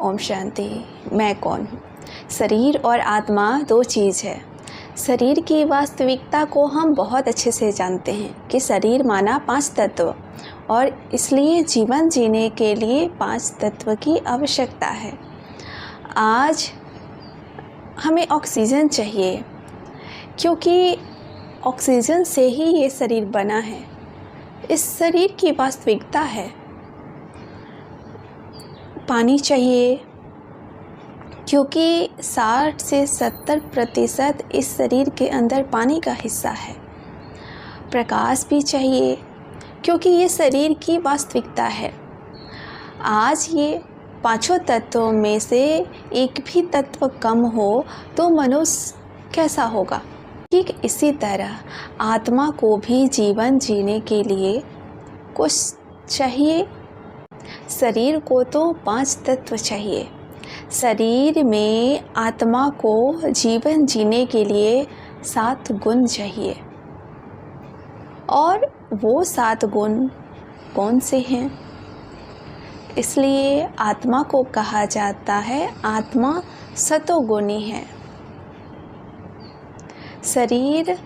ओम शांति। मैं कौन हूँ? शरीर और आत्मा दो चीज़ है। शरीर की वास्तविकता को हम बहुत अच्छे से जानते हैं कि शरीर माना 5 तत्व, और इसलिए जीवन जीने के लिए 5 तत्व की आवश्यकता है। आज हमें ऑक्सीजन चाहिए, क्योंकि ऑक्सीजन से ही ये शरीर बना है। इस शरीर की वास्तविकता है। पानी चाहिए, क्योंकि 60 से 70% इस शरीर के अंदर पानी का हिस्सा है। प्रकाश भी चाहिए, क्योंकि ये शरीर की वास्तविकता है। आज ये 5 तत्वों में से एक भी तत्व कम हो तो मनुष्य कैसा होगा? ठीक इसी तरह आत्मा को भी जीवन जीने के लिए कुछ चाहिए। शरीर को तो 5 तत्व चाहिए। शरीर में आत्मा को जीवन जीने के लिए 7 गुण चाहिए। और वो 7 गुण कौन से हैं? इसलिए आत्मा को कहा जाता है आत्मा सतोगुणी है। शरीर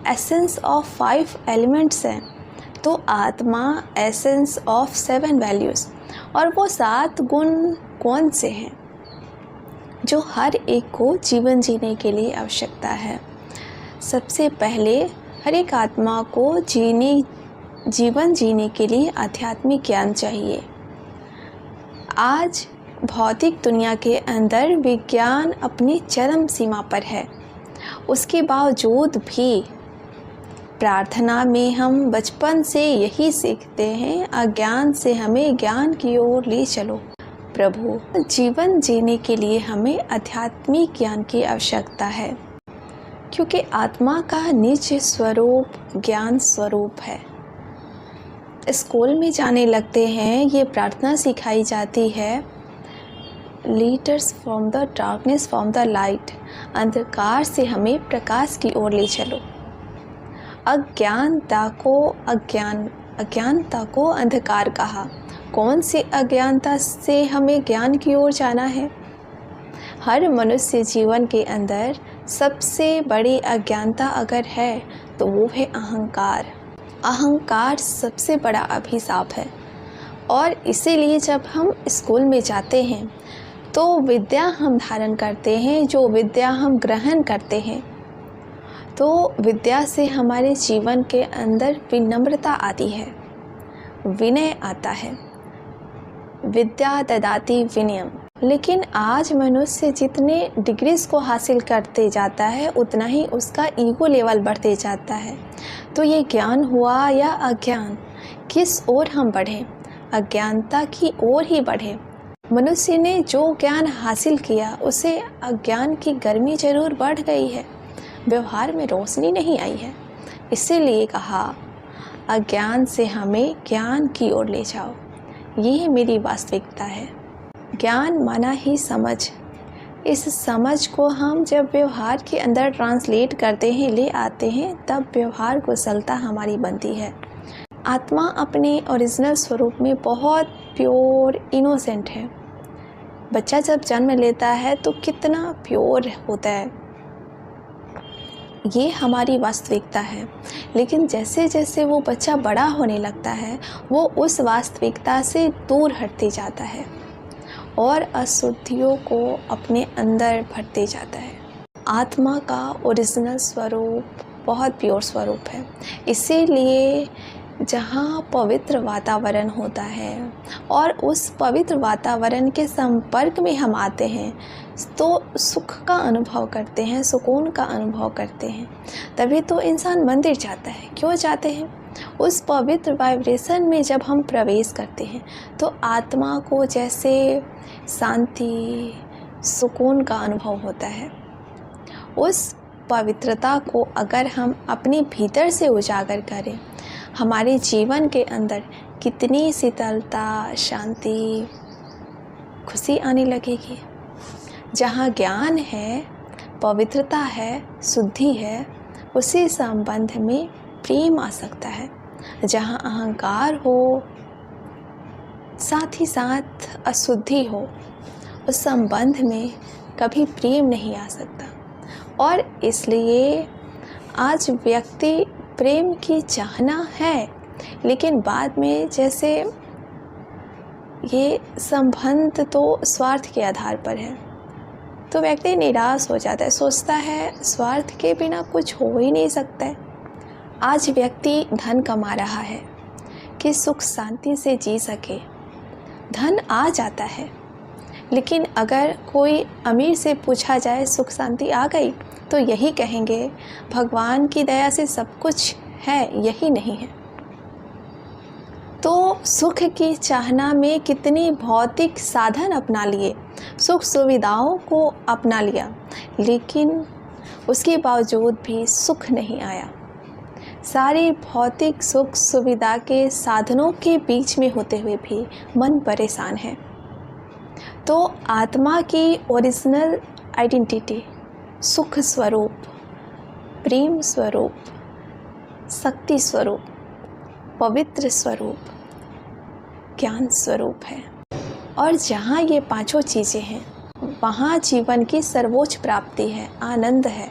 एसेंस ऑफ 5 एलिमेंट्स है, तो आत्मा एसेंस ऑफ 7 वैल्यूज़। और वो 7 गुण कौन से हैं जो हर एक को जीवन जीने के लिए आवश्यकता है? सबसे पहले हर एक आत्मा को जीवन जीने के लिए आध्यात्मिक ज्ञान चाहिए। आज भौतिक दुनिया के अंदर विज्ञान अपनी चरम सीमा पर है। उसके बावजूद भी प्रार्थना में हम बचपन से यही सीखते हैं, अज्ञान से हमें ज्ञान की ओर ले चलो प्रभु। जीवन जीने के लिए हमें आध्यात्मिक ज्ञान की आवश्यकता है, क्योंकि आत्मा का निज स्वरूप ज्ञान स्वरूप है। स्कूल में जाने लगते हैं, ये प्रार्थना सिखाई जाती है, leaders from the darkness from the light. अंधकार से हमें प्रकाश की ओर ले चलो। अज्ञानता को अंधकार कहा। कौन सी अज्ञानता से हमें ज्ञान की ओर जाना है? हर मनुष्य जीवन के अंदर सबसे बड़ी अज्ञानता अगर है तो वो है अहंकार। अहंकार सबसे बड़ा अभिशाप है। और इसीलिए जब हम स्कूल में जाते हैं तो विद्या हम धारण करते हैं, जो विद्या हम ग्रहण करते हैं, तो विद्या से हमारे जीवन के अंदर विनम्रता आती है, विनय आता है। विद्या ददाति विनयम। लेकिन आज मनुष्य जितने डिग्रीज को हासिल करते जाता है, उतना ही उसका ईगो लेवल बढ़ते जाता है। तो ये ज्ञान हुआ या अज्ञान, किस ओर हम बढ़ें? अज्ञानता की ओर ही बढ़ें। मनुष्य ने जो ज्ञान हासिल किया, उसे अज्ञान की गर्मी जरूर बढ़ गई है, व्यवहार में रोशनी नहीं आई है। इसीलिए कहा अज्ञान से हमें ज्ञान की ओर ले जाओ। ये मेरी वास्तविकता है। ज्ञान माना ही समझ। इस समझ को हम जब व्यवहार के अंदर ट्रांसलेट करते हैं, ले आते हैं, तब व्यवहार कुशलता हमारी बनती है। आत्मा अपने ओरिजिनल स्वरूप में बहुत प्योर इनोसेंट है। बच्चा जब जन्म लेता है तो कितना प्योर होता है, ये हमारी वास्तविकता है। लेकिन जैसे जैसे वो बच्चा बड़ा होने लगता है, वो उस वास्तविकता से दूर हटते जाता है और अशुद्धियों को अपने अंदर भरते जाता है। आत्मा का ओरिजिनल स्वरूप बहुत प्योर स्वरूप है। इसीलिए जहाँ पवित्र वातावरण होता है और उस पवित्र वातावरण के संपर्क में हम आते हैं, तो सुख का अनुभव करते हैं, सुकून का अनुभव करते हैं। तभी तो इंसान मंदिर जाता है। क्यों जाते हैं? उस पवित्र वाइब्रेशन में जब हम प्रवेश करते हैं तो आत्मा को जैसे शांति, सुकून का अनुभव होता है। उस पवित्रता को अगर हम अपने भीतर से उजागर करें, हमारे जीवन के अंदर कितनी शीतलता, शांति, खुशी आने लगेगी। जहाँ ज्ञान है, पवित्रता है, शुद्धि है, उसी संबंध में प्रेम आ सकता है। जहाँ अहंकार हो, साथ ही साथ अशुद्धि हो, उस संबंध में कभी प्रेम नहीं आ सकता। और इसलिए आज व्यक्ति प्रेम की चाहना है, लेकिन बाद में जैसे ये संबंध तो स्वार्थ के आधार पर है, तो व्यक्ति निराश हो जाता है, सोचता है स्वार्थ के बिना कुछ हो ही नहीं सकता है। आज व्यक्ति धन कमा रहा है कि सुख शांति से जी सके, धन आ जाता है, लेकिन अगर कोई अमीर से पूछा जाए सुख शांति आ गई, तो यही कहेंगे भगवान की दया से सब कुछ है, यही नहीं है। तो सुख की चाहना में कितनी भौतिक साधन अपना लिए, सुख सुविधाओं को अपना लिया, लेकिन उसके बावजूद भी सुख नहीं आया। सारी भौतिक सुख सुविधा के साधनों के बीच में होते हुए भी मन परेशान है। तो आत्मा की ओरिजिनल आइडेंटिटी सुख स्वरूप, प्रेम स्वरूप, शक्ति स्वरूप, पवित्र स्वरूप, ज्ञान स्वरूप है। और जहाँ ये पांचों चीज़ें हैं, वहाँ जीवन की सर्वोच्च प्राप्ति है, आनंद है।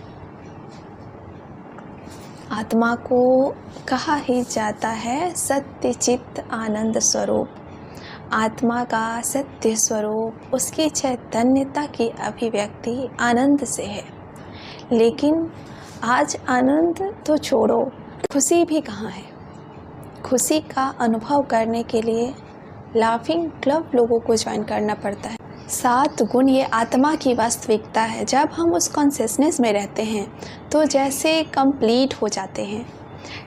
आत्मा को कहा ही जाता है सत्य चित्त आनंद स्वरूप। आत्मा का सत्य स्वरूप उसकी चैतन्यता की अभिव्यक्ति आनंद से है। लेकिन आज आनंद तो छोड़ो, खुशी भी कहाँ है। खुशी का अनुभव करने के लिए लाफिंग क्लब लोगों को ज्वाइन करना पड़ता है। 7 गुण ये आत्मा की वास्तविकता है। जब हम उस कॉन्शियसनेस में रहते हैं तो जैसे कंप्लीट हो जाते हैं,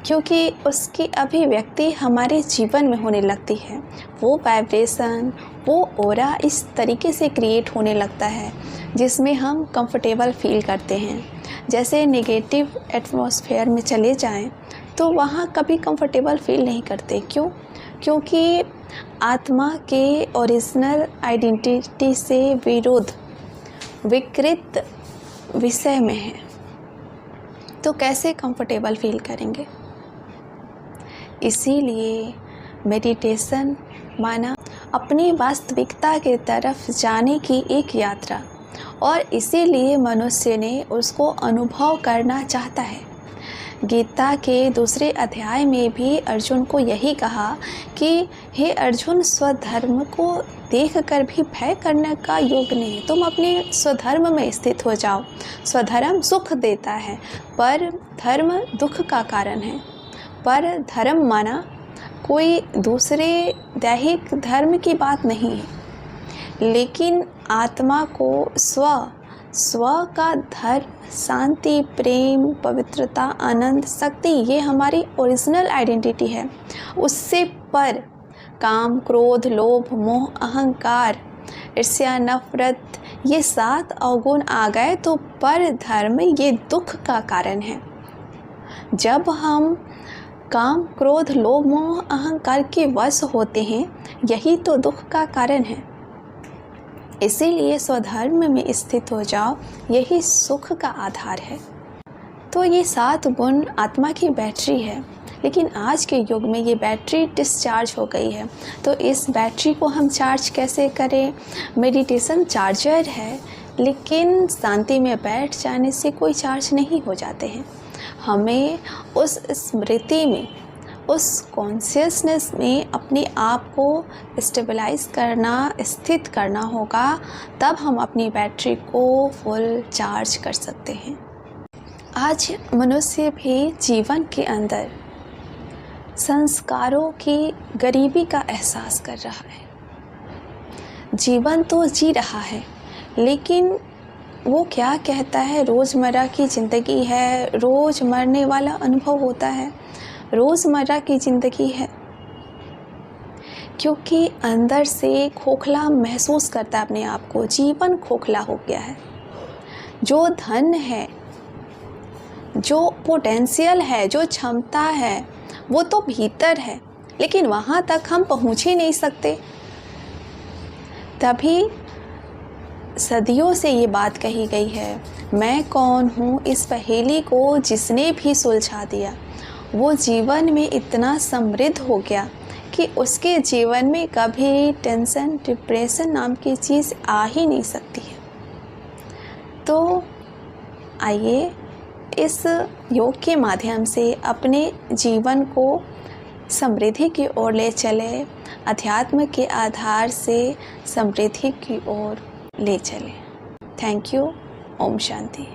क्योंकि उसकी अभिव्यक्ति हमारे जीवन में होने लगती है। वो वाइब्रेशन, वो ऑरा इस तरीके से क्रिएट होने लगता है जिसमें हम कंफर्टेबल फील करते हैं। जैसे नेगेटिव एटमॉस्फेयर में चले जाएं तो वहाँ कभी कंफर्टेबल फील नहीं करते। क्यों? क्योंकि आत्मा के ओरिजिनल आइडेंटिटी से विरुद्ध विकृत विषय में है, तो कैसे कंफर्टेबल फील करेंगे। इसीलिए मेडिटेशन माना अपनी वास्तविकता के तरफ जाने की एक यात्रा, और इसीलिए मनुष्य ने उसको अनुभव करना चाहता है। गीता के दूसरे अध्याय में भी अर्जुन को यही कहा कि हे अर्जुन, स्वधर्म को देखकर भी भय करने का योग नहीं। तुम अपने स्वधर्म में स्थित हो जाओ। स्वधर्म सुख देता है, पर धर्म दुख का कारण है। पर धर्म माना कोई दूसरे दैहिक धर्म की बात नहीं है, लेकिन आत्मा को स्व का धर्म, शांति, प्रेम, पवित्रता, आनंद, शक्ति, ये हमारी ओरिजिनल आइडेंटिटी है। उससे पर काम, क्रोध, लोभ, मोह, अहंकार, ईर्ष्या, नफरत, ये 7 अवगुण आ गए तो पर धर्म ये दुख का कारण है। जब हम काम, क्रोध, लोभ, मोह, अहंकार के वश होते हैं, यही तो दुख का कारण है। इसीलिए स्वधर्म में स्थित हो जाओ, यही सुख का आधार है। तो ये 7 गुण आत्मा की बैटरी है, लेकिन आज के युग में ये बैटरी डिस्चार्ज हो गई है। तो इस बैटरी को हम चार्ज कैसे करें? मेडिटेशन चार्जर है, लेकिन शांति में बैठ जाने से कोई चार्ज नहीं हो जाते हैं। हमें उस स्मृति में, उस कॉन्शियसनेस में अपने आप को स्टेबलाइज करना, स्थित करना होगा, तब हम अपनी बैटरी को फुल चार्ज कर सकते हैं। आज मनुष्य भी जीवन के अंदर संस्कारों की गरीबी का एहसास कर रहा है। जीवन तो जी रहा है, लेकिन वो क्या कहता है, रोज़मर्रा की ज़िंदगी है, रोज़ मरने वाला अनुभव होता है, रोज़मर्रा की ज़िंदगी है, क्योंकि अंदर से खोखला महसूस करता है अपने आप को। जीवन खोखला हो गया है। जो धन है, जो पोटेंशियल है, जो क्षमता है, वो तो भीतर है, लेकिन वहाँ तक हम पहुँच ही नहीं सकते। तभी सदियों से ये बात कही गई है, मैं कौन हूँ, इस पहेली को जिसने भी सुलझा दिया वो जीवन में इतना समृद्ध हो गया, कि उसके जीवन में कभी टेंशन, डिप्रेशन नाम की चीज़ आ ही नहीं सकती है। तो आइए इस योग के माध्यम से अपने जीवन को समृद्धि की ओर ले चले, अध्यात्म के आधार से समृद्धि की ओर ले चले। Thank you. ओम शांति।